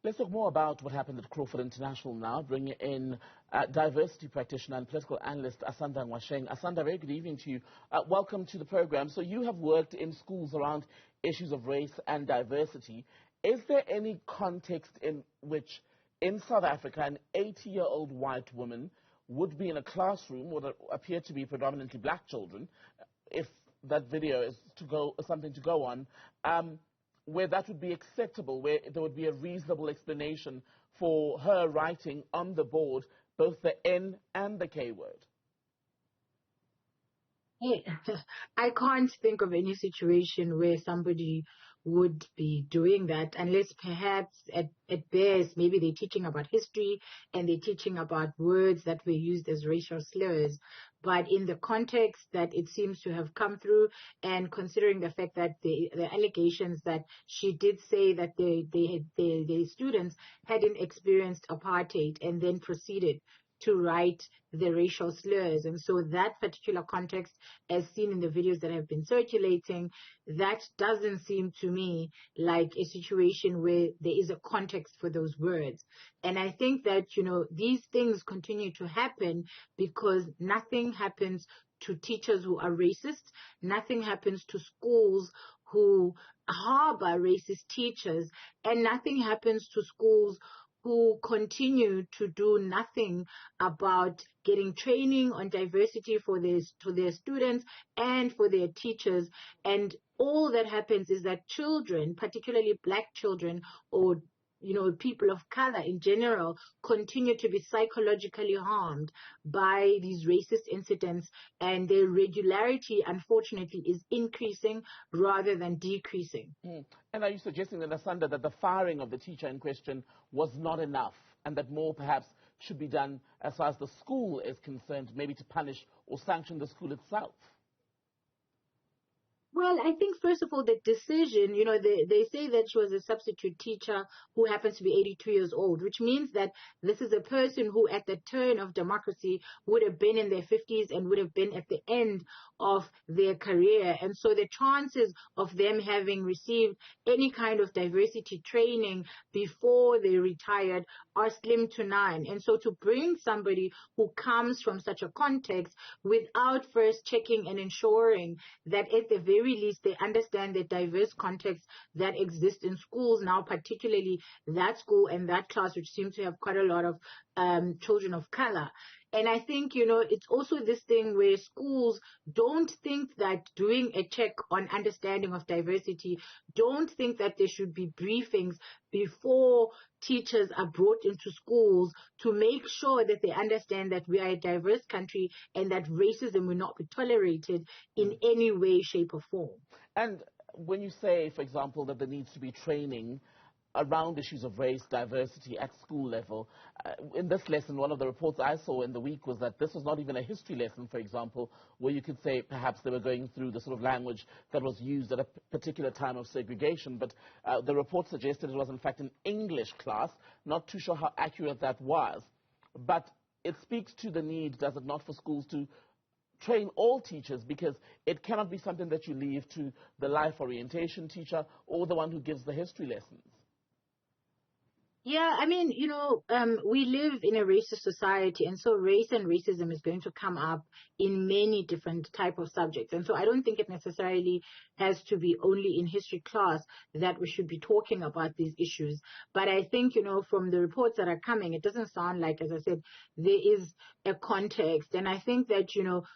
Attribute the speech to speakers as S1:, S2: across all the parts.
S1: Let's talk more about what happened at Crawford International now, bringing in diversity practitioner and political analyst Asanda Ngoasheng. Asanda, very good evening to you. Welcome to the program. So you have worked in schools around issues of race and diversity. Is there any context in which, in South Africa, an 80-year-old white woman would be in a classroom with what appear to be predominantly black children, if that video is something to go on, where that would be acceptable, where there would be a reasonable explanation for her writing on the board both the N and the K word?
S2: I can't think of any situation where somebody would be doing that, unless perhaps at best maybe they're teaching about history and they're teaching about words that were used as racial slurs. But in the context that it seems to have come through, and considering the fact that the allegations that she did say that the students hadn't experienced apartheid and then proceeded to write the racial slurs. And so that particular context, as seen in the videos that have been circulating, that doesn't seem to me like a situation where there is a context for those words. And I think that, these things continue to happen because nothing happens to teachers who are racist. Nothing happens to schools who harbor racist teachers. And nothing happens to schools who continue to do nothing about getting training on diversity to their students and for their teachers. And all that happens is that children, particularly black children or people of color in general, continue to be psychologically harmed by these racist incidents, and their regularity, unfortunately, is increasing rather than decreasing.
S1: And are you suggesting then, Asanda, that the firing of the teacher in question was not enough, and that more perhaps should be done as far as the school is concerned, maybe to punish or sanction the school itself?
S2: Well, I think, first of all, the decision, they say that she was a substitute teacher who happens to be 82 years old, which means that this is a person who at the turn of democracy would have been in their 50s and would have been at the end of their career. And so the chances of them having received any kind of diversity training before they retired are slim to none. And so to bring somebody who comes from such a context without first checking and ensuring that at the very least they understand the diverse context that exists in schools now, particularly that school and that class, which seems to have quite a lot of children of color. And I think, it's also this thing where schools don't think that doing a check on understanding of diversity, don't think that there should be briefings before teachers are brought into schools to make sure that they understand that we are a diverse country and that racism will not be tolerated in any way, shape, or form.
S1: And when you say, for example, that there needs to be training around issues of race, diversity at school level, in this lesson, one of the reports I saw in the week was that this was not even a history lesson, for example, where you could say perhaps they were going through the sort of language that was used at a particular time of segregation, but the report suggested it was in fact an English class. Not too sure how accurate that was, but it speaks to the need, does it not, for schools to train all teachers, because it cannot be something that you leave to the life orientation teacher or the one who gives the history lessons.
S2: Yeah, I mean, we live in a racist society, and so race and racism is going to come up in many different type of subjects. And so I don't think it necessarily has to be only in history class that we should be talking about these issues. But I think, from the reports that are coming, it doesn't sound like, as I said, there is a context. And I think that,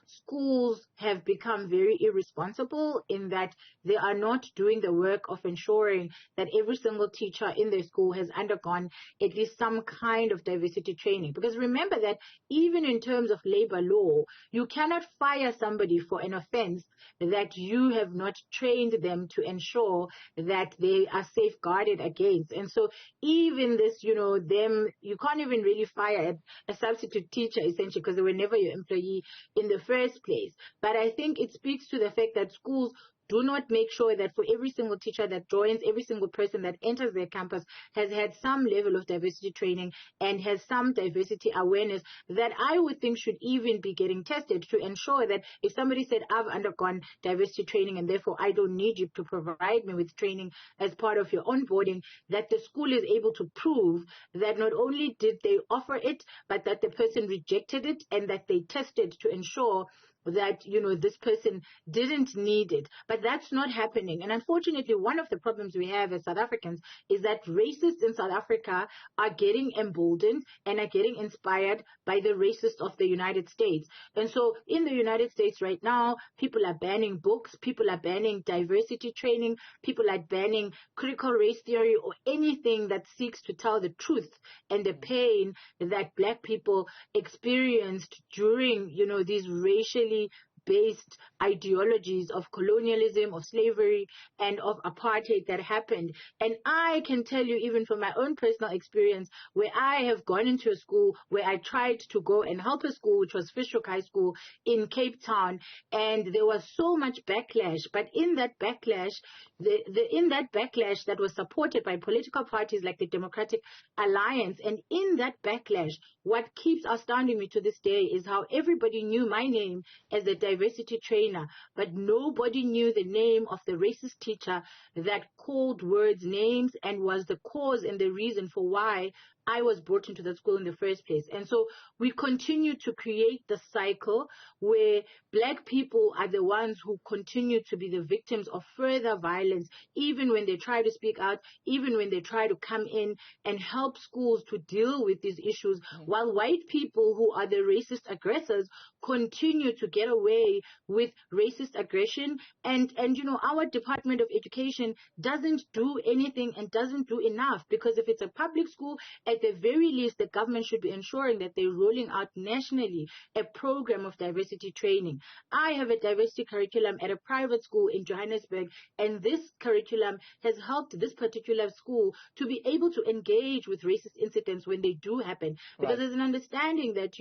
S2: schools have become very irresponsible in that they are not doing the work of ensuring that every single teacher in their school has undergone at least some kind of diversity training. Because remember that even in terms of labor law, you cannot fire somebody for an offense that you have not trained them to ensure that they are safeguarded against. And so even this, you can't even really fire a substitute teacher essentially because they were never your employee in the first place. But I think it speaks to the fact that schools do not make sure that for every single teacher that joins, every single person that enters their campus has had some level of diversity training and has some diversity awareness that I would think should even be getting tested to ensure that if somebody said, I've undergone diversity training and therefore I don't need you to provide me with training as part of your onboarding, that the school is able to prove that not only did they offer it, but that the person rejected it and that they tested to ensure that, this person didn't need it. But that's not happening. And unfortunately, one of the problems we have as South Africans is that racists in South Africa are getting emboldened and are getting inspired by the racists of the United States. And so in the United States right now, people are banning books, people are banning diversity training, people are banning critical race theory or anything that seeks to tell the truth and the pain that Black people experienced during, these racially based ideologies of colonialism, of slavery, and of apartheid that happened. And I can tell you, even from my own personal experience, where I have gone into a school where I tried to go and help a school, which was Fishhook High School in Cape Town, and there was so much backlash. But in that backlash, that was supported by political parties like the Democratic Alliance, and in that backlash, what keeps astounding me to this day is how everybody knew my name as a diversity trainer, but nobody knew the name of the racist teacher that called words names and was the cause and the reason for why I was brought into the school in the first place. And so we continue to create the cycle where Black people are the ones who continue to be the victims of further violence, even when they try to speak out, even when they try to come in and help schools to deal with these issues, while white people who are the racist aggressors continue to get away with racist aggression. And our Department of Education doesn't do anything and doesn't do enough, because if it's a public school, at the very least, the government should be ensuring that they're rolling out nationally a program of diversity training. I have a diversity curriculum at a private school in Johannesburg, and this curriculum has helped this particular school to be able to engage with racist incidents when they do happen. Because there's an understanding that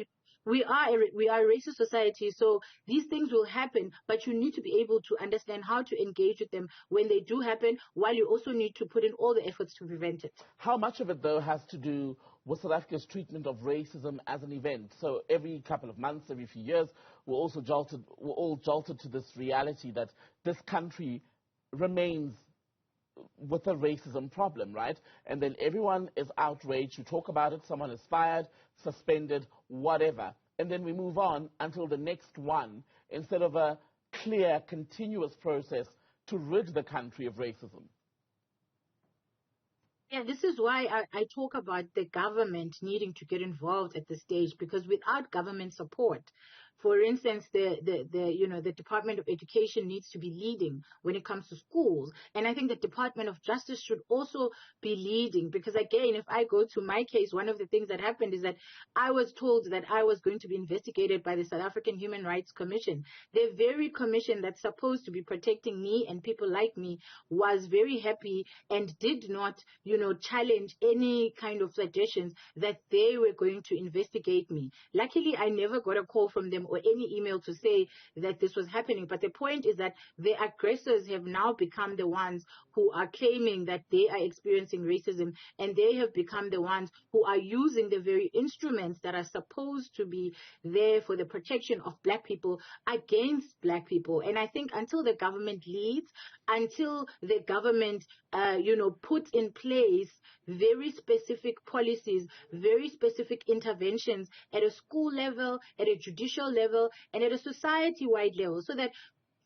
S2: we are a racist society, so these things will happen, but you need to be able to understand how to engage with them when they do happen, while you also need to put in all the efforts to prevent it.
S1: How much of it, though, has to do with South Africa's treatment of racism as an event? So every couple of months, every few years, we're all jolted to this reality that this country remains with a racism problem, right? And then everyone is outraged. You talk about it, someone is fired, suspended, whatever. And then we move on until the next one, instead of a clear, continuous process to rid the country of racism.
S2: Yeah, this is why I talk about the government needing to get involved at this stage, because without government support, for instance, the Department of Education needs to be leading when it comes to schools. And I think the Department of Justice should also be leading, because again, if I go to my case, one of the things that happened is that I was told that I was going to be investigated by the South African Human Rights Commission. The very commission that's supposed to be protecting me and people like me was very happy and did not, challenge any kind of suggestions that they were going to investigate me. Luckily, I never got a call from them or any email to say that this was happening. But the point is that the aggressors have now become the ones who are claiming that they are experiencing racism, and they have become the ones who are using the very instruments that are supposed to be there for the protection of Black people against Black people. And I think until the government leads, until the government, puts in place very specific policies, very specific interventions at a school level, at a judicial level, and at a society-wide level, so that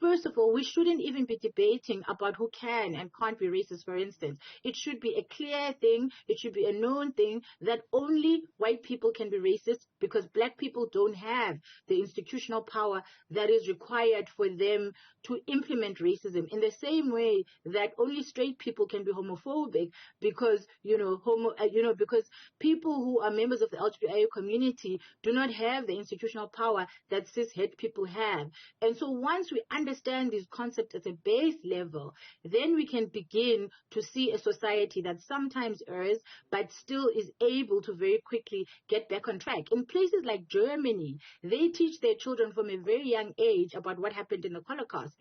S2: first of all, we shouldn't even be debating about who can and can't be racist, for instance. It should be a clear thing. It should be a known thing that only white people can be racist, because Black people don't have the institutional power that is required for them to implement racism, in the same way that only straight people can be homophobic, because, because people who are members of the LGBTQ community do not have the institutional power that cis-het people have. And so once we understand understand these concepts at a base level, then we can begin to see a society that sometimes errs, but still is able to very quickly get back on track. In places like Germany, they teach their children from a very young age about what happened in the Holocaust,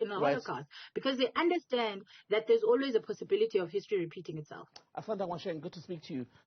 S2: because they understand that there's always a possibility of history repeating itself.
S1: Asanda Ngoasheng, good to speak to you.